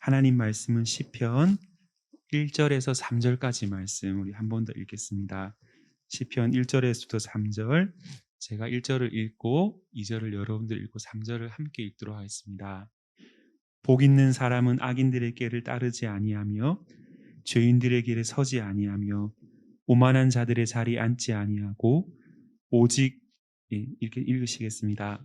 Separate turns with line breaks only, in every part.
하나님 말씀은 시편 1절에서 3절까지 말씀 우리 한 번 더 읽겠습니다. 시편 1절에서부터 3절, 제가 1절을 읽고 2절을 여러분들 읽고 3절을 함께 읽도록 하겠습니다. 복 있는 사람은 악인들의 길을 따르지 아니하며 죄인들의 길에 서지 아니하며 오만한 자들의 자리에 앉지 아니하고 오직 이렇게 읽으시겠습니다.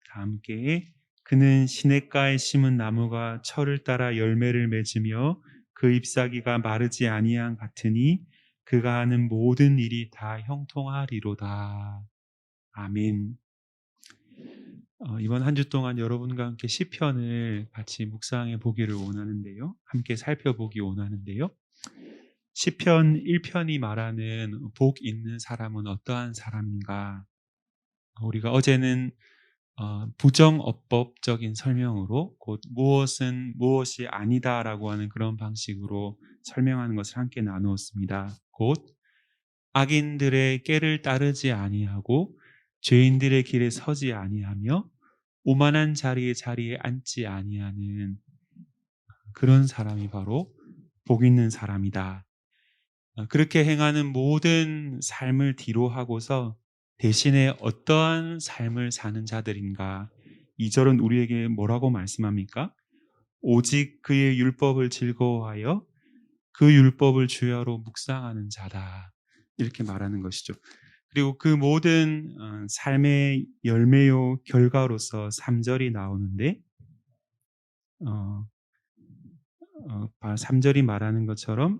다 함께. 그는 시냇가에 심은 나무가 철을 따라 열매를 맺으며 그 잎사귀가 마르지 아니한 같으니 그가 하는 모든 일이 다 형통하리로다. 아멘. 이번 한 주 동안 여러분과 함께 시편을 같이 묵상해 보기를 원하는데요. 함께 살펴보기 원하는데요. 시편 1편이 말하는 복 있는 사람은 어떠한 사람인가? 우리가 어제는 부정어법적인 설명으로 곧 무엇은 무엇이 아니다라고 하는 그런 방식으로 설명하는 것을 함께 나누었습니다. 곧 악인들의 꾀를 따르지 아니하고 죄인들의 길에 서지 아니하며 오만한 자리에 앉지 아니하는 그런 사람이 바로 복 있는 사람이다. 그렇게 행하는 모든 삶을 뒤로 하고서 대신에 어떠한 삶을 사는 자들인가? 2절은 우리에게 뭐라고 말씀합니까? 오직 그의 율법을 즐거워하여 그 율법을 주야로 묵상하는 자다. 이렇게 말하는 것이죠. 그리고 그 모든 삶의 열매요 결과로서 3절이 나오는데 3절이 말하는 것처럼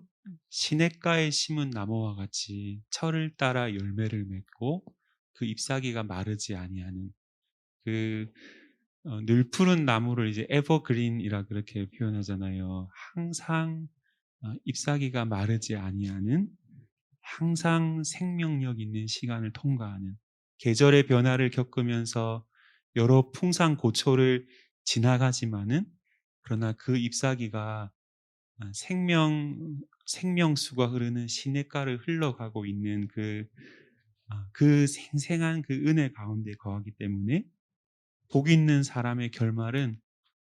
시냇가에 심은 나무와 같이 철을 따라 열매를 맺고 그 잎사귀가 마르지 아니하는 늘 푸른 나무를 이제 에버그린이라 그렇게 표현하잖아요. 항상 잎사귀가 마르지 아니하는, 항상 생명력 있는 시간을 통과하는, 계절의 변화를 겪으면서 여러 풍산고초를 지나가지만은 그러나 그 잎사귀가 생명수가 흐르는 시냇가를 흘러가고 있는 그 생생한 그 은혜 가운데 거하기 때문에 복 있는 사람의 결말은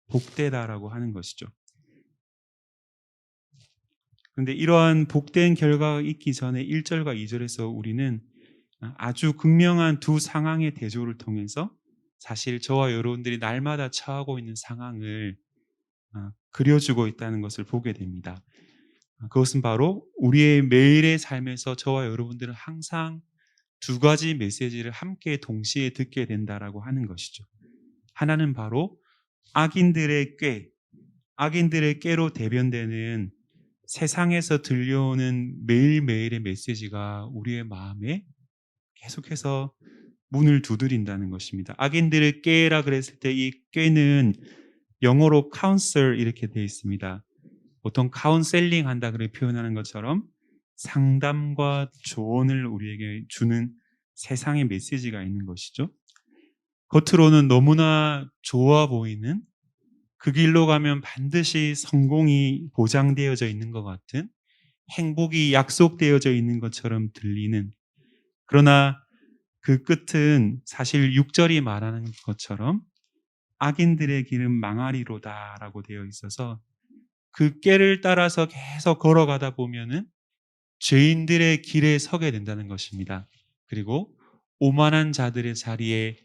복되다라고 하는 것이죠. 그런데 이러한 복된 결과가 있기 전에 1절과 2절에서 우리는 아주 극명한 두 상황의 대조를 통해서 사실 저와 여러분들이 날마다 처하고 있는 상황을 그려주고 있다는 것을 보게 됩니다. 그것은 바로 우리의 매일의 삶에서 저와 여러분들은 항상 두 가지 메시지를 함께 동시에 듣게 된다라고 하는 것이죠. 하나는 바로 악인들의 꾀로 대변되는 세상에서 들려오는 매일매일의 메시지가 우리의 마음에 계속해서 문을 두드린다는 것입니다. 악인들의 꾀라 그랬을 때 이 꾀는 영어로 counsel 이렇게 되어 있습니다. 보통 카운셀링 한다 그렇게 표현하는 것처럼 상담과 조언을 우리에게 주는 세상의 메시지가 있는 것이죠. 겉으로는 너무나 좋아 보이는, 그 길로 가면 반드시 성공이 보장되어져 있는 것 같은, 행복이 약속되어져 있는 것처럼 들리는, 그러나 그 끝은 사실 6절이 말하는 것처럼 악인들의 길은 망하리로다라고 되어 있어서 그 꾀를 따라서 계속 걸어가다 보면은 죄인들의 길에 서게 된다는 것입니다. 그리고 오만한 자들의 자리에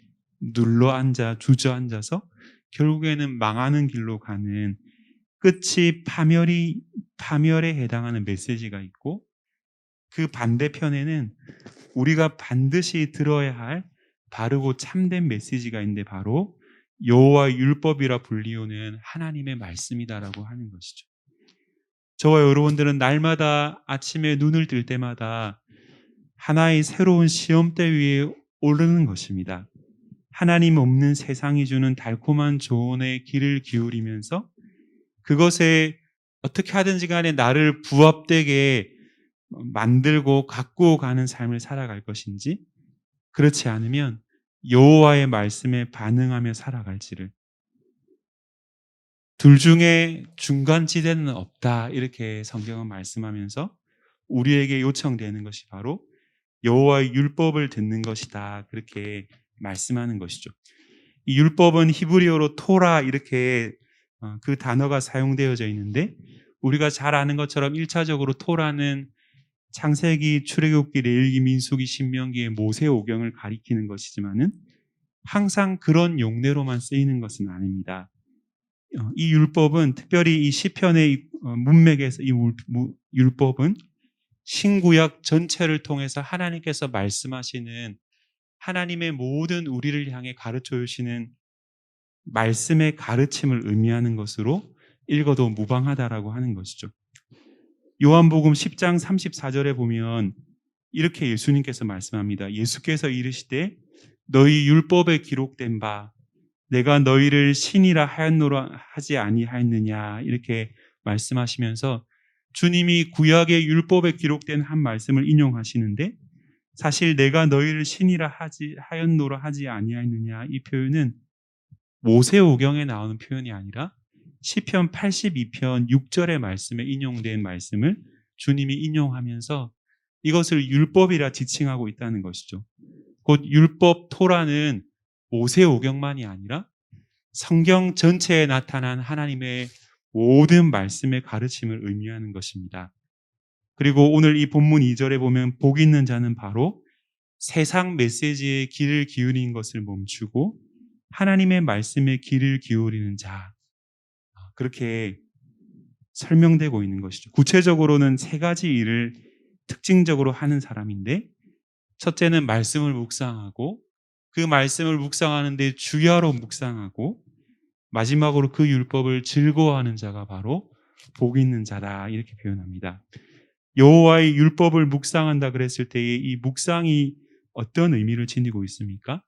주저앉아서 결국에는 망하는 길로 가는, 끝이 파멸에 해당하는 메시지가 있고, 그 반대편에는 우리가 반드시 들어야 할 바르고 참된 메시지가 있는데 바로 여호와 율법이라 불리우는 하나님의 말씀이다라고 하는 것이죠. 저와 여러분들은 날마다 아침에 눈을 뜰 때마다 하나의 새로운 시험대 위에 오르는 것입니다. 하나님 없는 세상이 주는 달콤한 조언에 귀를 기울이면서 그것에 어떻게 하든지 간에 나를 부합되게 만들고 가꾸어 가는 삶을 살아갈 것인지, 그렇지 않으면 여호와의 말씀에 반응하며 살아갈지를, 둘 중에 중간지대는 없다 이렇게 성경은 말씀하면서 우리에게 요청되는 것이 바로 여호와의 율법을 듣는 것이다 그렇게 말씀하는 것이죠. 이 율법은 히브리어로 토라 이렇게 그 단어가 사용되어져 있는데 우리가 잘 아는 것처럼 1차적으로 토라는 창세기, 출애굽기, 레위기, 민수기, 신명기의 모세오경을 가리키는 것이지만은 항상 그런 용례로만 쓰이는 것은 아닙니다. 이 율법은 특별히 이 시편의 문맥에서 이 율법은 신구약 전체를 통해서 하나님께서 말씀하시는 하나님의 모든 우리를 향해 가르쳐 주시는 말씀의 가르침을 의미하는 것으로 읽어도 무방하다라고 하는 것이죠. 요한복음 10장 34절에 보면 이렇게 예수님께서 말씀합니다. 예수께서 이르시되 너희 율법에 기록된 바 내가 너희를 신이라 하였노라 하지 아니하였느냐 이렇게 말씀하시면서 주님이 구약의 율법에 기록된 한 말씀을 인용하시는데 사실 내가 너희를 신이라 하였노라 하지 아니하였느냐 이 표현은 모세오경에 나오는 표현이 아니라 시편 82편 6절의 말씀에 인용된 말씀을 주님이 인용하면서 이것을 율법이라 지칭하고 있다는 것이죠. 곧 율법 토라는 모세오경만이 아니라 성경 전체에 나타난 하나님의 모든 말씀의 가르침을 의미하는 것입니다. 그리고 오늘 이 본문 2절에 보면 복 있는 자는 바로 세상 메시지에 귀를 기울인 것을 멈추고 하나님의 말씀에 귀를 기울이는 자, 그렇게 설명되고 있는 것이죠. 구체적으로는 세 가지 일을 특징적으로 하는 사람인데 첫째는 말씀을 묵상하고 그 말씀을 묵상하는데 주야로 묵상하고 마지막으로 그 율법을 즐거워하는 자가 바로 복 있는 자다 이렇게 표현합니다. 여호와의 율법을 묵상한다 그랬을 때에 이 묵상이 어떤 의미를 지니고 있습니까?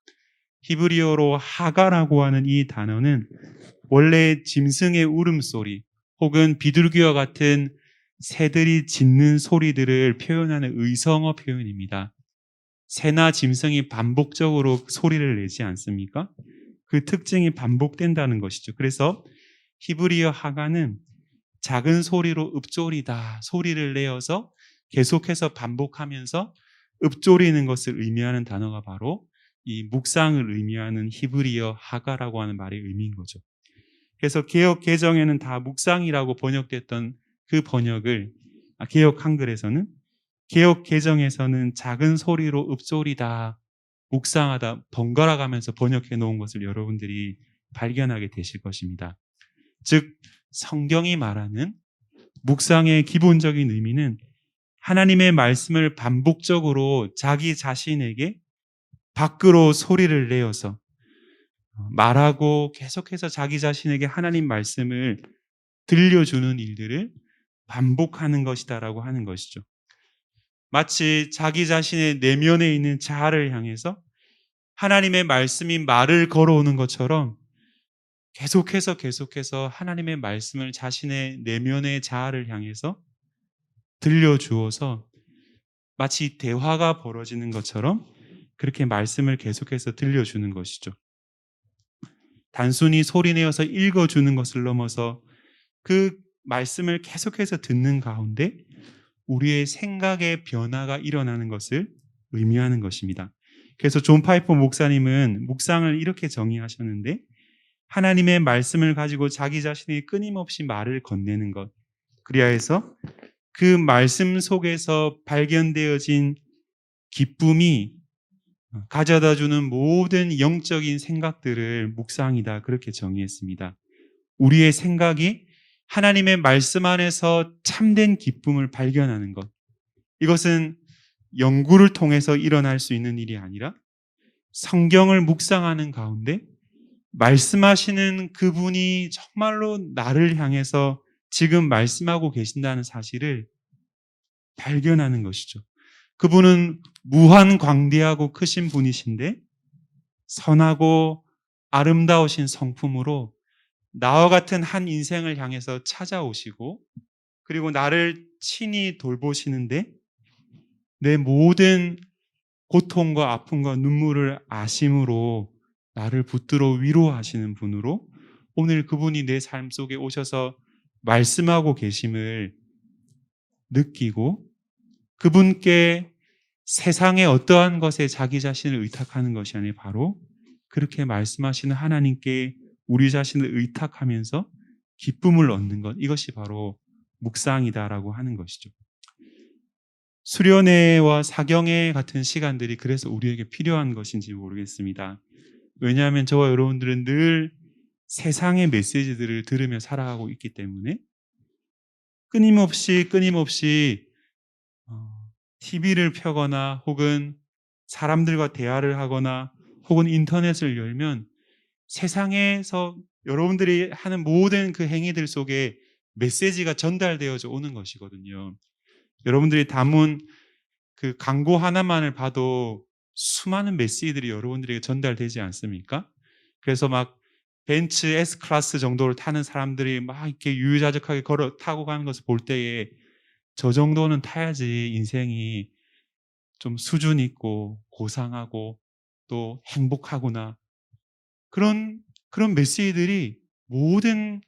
히브리어로 하가라고 하는 이 단어는 원래 짐승의 울음소리 혹은 비둘기와 같은 새들이 짖는 소리들을 표현하는 의성어 표현입니다. 새나 짐승이 반복적으로 소리를 내지 않습니까? 그 특징이 반복된다는 것이죠. 그래서 히브리어 하가는 작은 소리로 읊조리다 소리를 내어서 계속해서 반복하면서 읊조리는 것을 의미하는 단어가 바로 이 묵상을 의미하는 히브리어 하가라고 하는 말의 의미인 거죠. 그래서 개역 개정에는 다 묵상이라고 번역됐던 그 번역을 개역 한글에서는 개역 개정에서는 작은 소리로 읊조리다 묵상하다 번갈아 가면서 번역해 놓은 것을 여러분들이 발견하게 되실 것입니다. 즉 성경이 말하는 묵상의 기본적인 의미는 하나님의 말씀을 반복적으로 자기 자신에게 밖으로 소리를 내어서 말하고 계속해서 자기 자신에게 하나님 말씀을 들려주는 일들을 반복하는 것이다라고 하는 것이죠. 마치 자기 자신의 내면에 있는 자아를 향해서 하나님의 말씀이 말을 걸어오는 것처럼 계속해서 하나님의 말씀을 자신의 내면의 자아를 향해서 들려주어서 마치 대화가 벌어지는 것처럼 그렇게 말씀을 계속해서 들려주는 것이죠. 단순히 소리내어서 읽어주는 것을 넘어서 그 말씀을 계속해서 듣는 가운데 우리의 생각의 변화가 일어나는 것을 의미하는 것입니다. 그래서 존 파이퍼 목사님은 묵상을 이렇게 정의하셨는데 하나님의 말씀을 가지고 자기 자신이 끊임없이 말을 건네는 것, 그리하여서 그 말씀 속에서 발견되어진 기쁨이 가져다주는 모든 영적인 생각들을 묵상이다 그렇게 정의했습니다. 우리의 생각이 하나님의 말씀 안에서 참된 기쁨을 발견하는 것, 이것은 연구를 통해서 일어날 수 있는 일이 아니라 성경을 묵상하는 가운데 말씀하시는 그분이 정말로 나를 향해서 지금 말씀하고 계신다는 사실을 발견하는 것이죠. 그분은 무한 광대하고 크신 분이신데 선하고 아름다우신 성품으로 나와 같은 한 인생을 향해서 찾아오시고 그리고 나를 친히 돌보시는데 내 모든 고통과 아픔과 눈물을 아심으로 나를 붙들어 위로하시는 분으로 오늘 그분이 내 삶 속에 오셔서 말씀하고 계심을 느끼고 그분께 세상의 어떠한 것에 자기 자신을 의탁하는 것이 아니라 바로 그렇게 말씀하시는 하나님께 우리 자신을 의탁하면서 기쁨을 얻는 것, 이것이 바로 묵상이다라고 하는 것이죠. 수련회와 사경회 같은 시간들이 그래서 우리에게 필요한 것인지 모르겠습니다. 왜냐하면 저와 여러분들은 늘 세상의 메시지들을 들으며 살아가고 있기 때문에 끊임없이 TV를 펴거나 혹은 사람들과 대화를 하거나 혹은 인터넷을 열면 세상에서 여러분들이 하는 모든 그 행위들 속에 메시지가 전달되어져 오는 것이거든요. 여러분들이 담은 그 광고 하나만을 봐도 수많은 메시지들이 여러분들에게 전달되지 않습니까? 그래서 막 벤츠 S클래스 정도를 타는 사람들이 막 이렇게 유유자적하게 타고 가는 것을 볼 때에 저 정도는 타야지 인생이 좀 수준 있고 고상하고 또 행복하구나. 그런 메시지들이 모든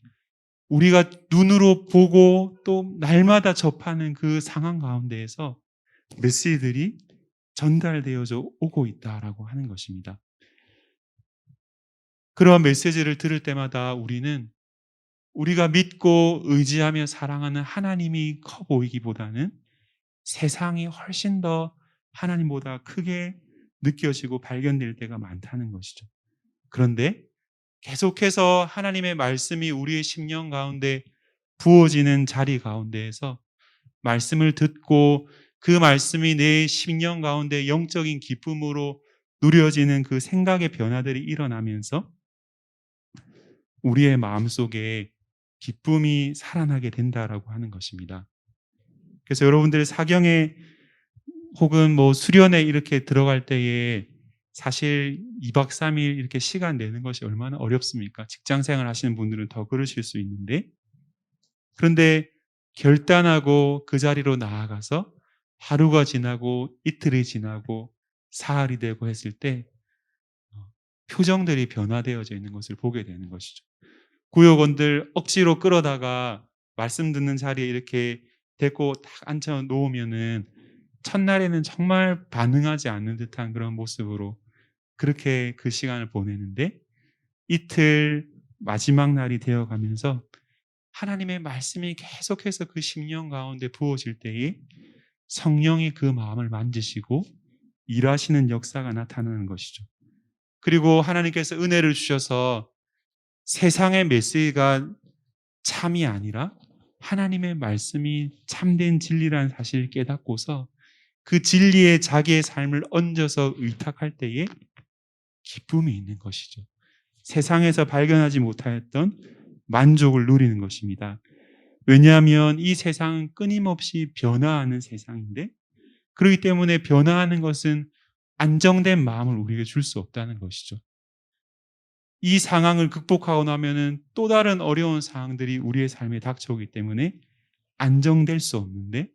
우리가 눈으로 보고 또 날마다 접하는 그 상황 가운데에서 메시지들이 전달되어져 오고 있다라고 하는 것입니다. 그러한 메시지를 들을 때마다 우리는 우리가 믿고 의지하며 사랑하는 하나님이 커 보이기보다는 세상이 훨씬 더 하나님보다 크게 느껴지고 발견될 때가 많다는 것이죠. 그런데 계속해서 하나님의 말씀이 우리의 심령 가운데 부어지는 자리 가운데에서 말씀을 듣고 그 말씀이 내 심령 가운데 영적인 기쁨으로 누려지는 그 생각의 변화들이 일어나면서 우리의 마음속에 기쁨이 살아나게 된다라고 하는 것입니다. 그래서 여러분들 사경에 혹은 뭐 수련회 이렇게 들어갈 때에 사실 2박 3일 이렇게 시간 내는 것이 얼마나 어렵습니까? 직장 생활 하시는 분들은 더 그러실 수 있는데, 그런데 결단하고 그 자리로 나아가서 하루가 지나고 이틀이 지나고 사흘이 되고 했을 때 표정들이 변화되어져 있는 것을 보게 되는 것이죠. 구역원들 억지로 끌어다가 말씀 듣는 자리에 이렇게 데리고 딱 앉혀 놓으면은 첫날에는 정말 반응하지 않는 듯한 그런 모습으로 그렇게 그 시간을 보내는데, 이틀 마지막 날이 되어 가면서 하나님의 말씀이 계속해서 그 심령 가운데 부어질 때에 성령이 그 마음을 만지시고 일하시는 역사가 나타나는 것이죠. 그리고 하나님께서 은혜를 주셔서 세상의 메시지가 참이 아니라 하나님의 말씀이 참된 진리라는 사실을 깨닫고서 그 진리에 자기의 삶을 얹어서 의탁할 때에 기쁨이 있는 것이죠. 세상에서 발견하지 못하였던 만족을 누리는 것입니다. 왜냐하면 이 세상은 끊임없이 변화하는 세상인데, 그렇기 때문에 변화하는 것은 안정된 마음을 우리에게 줄 수 없다는 것이죠. 이 상황을 극복하고 나면은 또 다른 어려운 상황들이 우리의 삶에 닥쳐오기 때문에 안정될 수 없는데,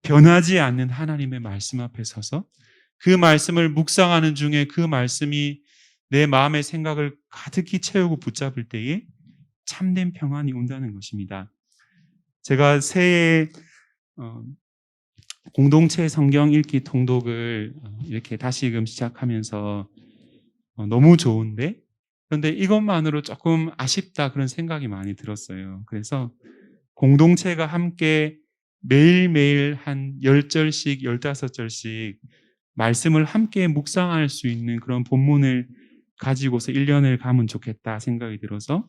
변하지 않는 하나님의 말씀 앞에 서서 그 말씀을 묵상하는 중에 그 말씀이 내 마음의 생각을 가득히 채우고 붙잡을 때에 참된 평안이 온다는 것입니다. 제가 새해 공동체 성경 읽기 통독을 이렇게 다시금 시작하면서 너무 좋은데, 그런데 이것만으로 조금 아쉽다 그런 생각이 많이 들었어요. 그래서 공동체가 함께 매일매일 한 10절씩 15절씩 말씀을 함께 묵상할 수 있는 그런 본문을 가지고서 1년을 가면 좋겠다 생각이 들어서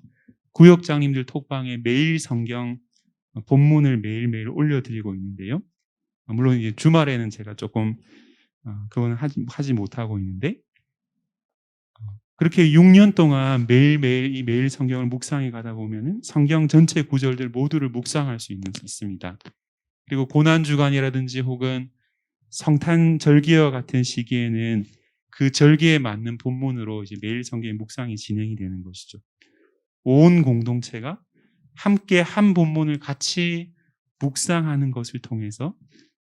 구역장님들 톡방에 매일 성경 본문을 매일매일 올려드리고 있는데요. 물론 이제 주말에는 제가 조금 그건 하지 못하고 있는데, 그렇게 6년 동안 매일매일 이 매일 성경을 묵상해 가다 보면은 성경 전체 구절들 모두를 묵상할 수 있습니다. 그리고 고난주간이라든지 혹은 성탄 절기와 같은 시기에는 그 절기에 맞는 본문으로 이제 매일 성경의 묵상이 진행이 되는 것이죠. 온 공동체가 함께 한 본문을 같이 묵상하는 것을 통해서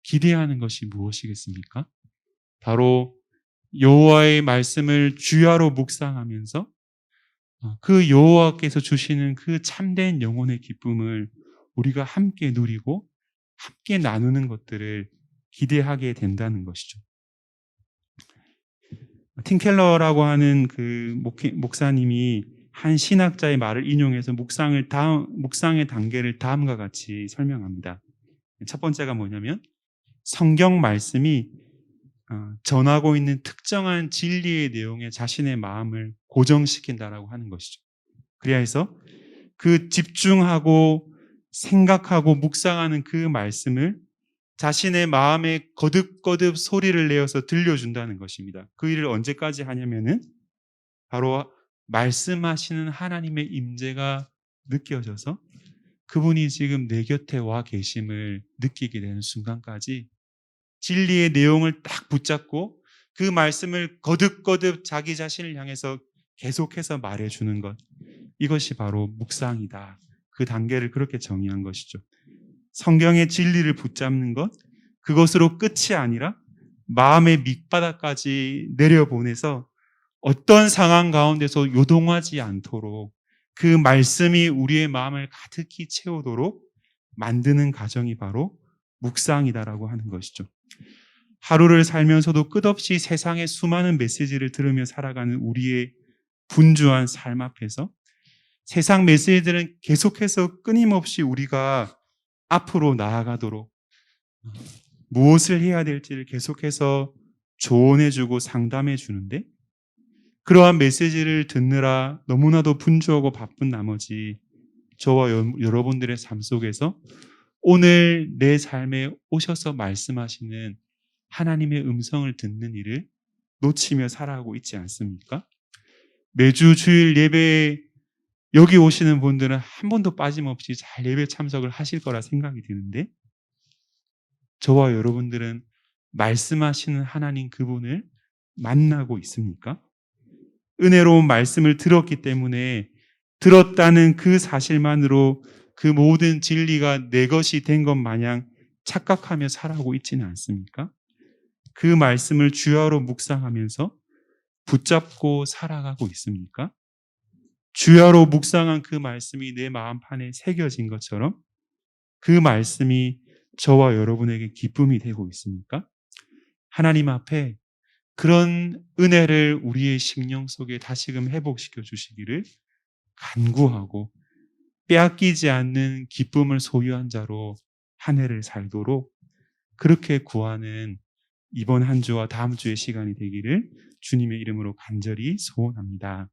기대하는 것이 무엇이겠습니까? 바로 여호와의 말씀을 주야로 묵상하면서 그 여호와께서 주시는 그 참된 영혼의 기쁨을 우리가 함께 누리고 함께 나누는 것들을 기대하게 된다는 것이죠. 팀 켈러라고 하는 그 목사님이 한 신학자의 말을 인용해서 묵상의 단계를 다음과 같이 설명합니다. 첫 번째가 뭐냐면 성경 말씀이 전하고 있는 특정한 진리의 내용에 자신의 마음을 고정시킨다라고 하는 것이죠. 그래야 해서 그 집중하고 생각하고 묵상하는 그 말씀을 자신의 마음에 거듭거듭 소리를 내어서 들려준다는 것입니다. 그 일을 언제까지 하냐면은 바로 말씀하시는 하나님의 임재가 느껴져서 그분이 지금 내 곁에 와 계심을 느끼게 되는 순간까지 진리의 내용을 딱 붙잡고 그 말씀을 거듭거듭 자기 자신을 향해서 계속해서 말해주는 것, 이것이 바로 묵상이다. 그 단계를 그렇게 정의한 것이죠. 성경의 진리를 붙잡는 것, 그것으로 끝이 아니라 마음의 밑바닥까지 내려보내서 어떤 상황 가운데서 요동하지 않도록 그 말씀이 우리의 마음을 가득히 채우도록 만드는 과정이 바로 묵상이다라고 하는 것이죠. 하루를 살면서도 끝없이 세상의 수많은 메시지를 들으며 살아가는 우리의 분주한 삶 앞에서 세상 메시지들은 계속해서 끊임없이 우리가 앞으로 나아가도록 무엇을 해야 될지를 계속해서 조언해주고 상담해주는데, 그러한 메시지를 듣느라 너무나도 분주하고 바쁜 나머지 저와 여러분들의 삶 속에서 오늘 내 삶에 오셔서 말씀하시는 하나님의 음성을 듣는 일을 놓치며 살아가고 있지 않습니까? 매주 주일 예배에 여기 오시는 분들은 한 번도 빠짐없이 잘 예배 참석을 하실 거라 생각이 드는데, 저와 여러분들은 말씀하시는 하나님 그분을 만나고 있습니까? 은혜로운 말씀을 들었기 때문에 들었다는 그 사실만으로 그 모든 진리가 내 것이 된 것 마냥 착각하며 살아가고 있지는 않습니까? 그 말씀을 주야로 묵상하면서 붙잡고 살아가고 있습니까? 주야로 묵상한 그 말씀이 내 마음판에 새겨진 것처럼 그 말씀이 저와 여러분에게 기쁨이 되고 있습니까? 하나님 앞에 그런 은혜를 우리의 심령 속에 다시금 회복시켜 주시기를 간구하고 빼앗기지 않는 기쁨을 소유한 자로 한 해를 살도록 그렇게 구하는 이번 한 주와 다음 주의 시간이 되기를 주님의 이름으로 간절히 소원합니다.